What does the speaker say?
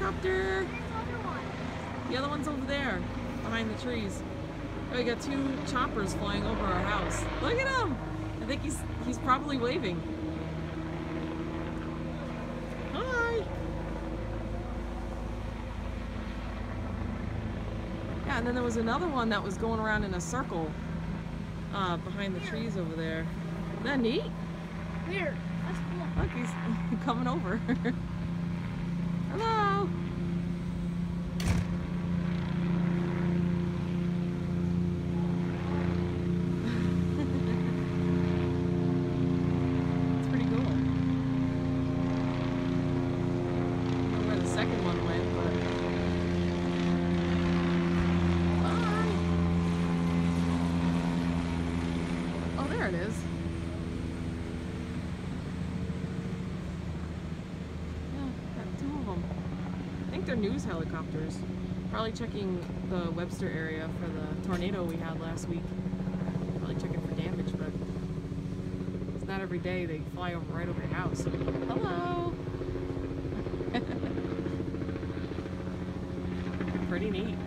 helicopter. The other one's over there, behind the trees. Oh, we got two choppers flying over our house. Look at him! I think he's probably waving. Hi! Yeah, and then there was another one that was going around in a circle behind the trees over there. Isn't that neat? Weird. That's cool. Look, he's coming over. Hello! It's pretty cool. I don't know where the second one went, but... Bye! Oh, there it is. I think they're news helicopters. Probably checking the Webster area for the tornado we had last week. Probably checking for damage, but it's not every day they fly over right over your house. Hello! Pretty neat.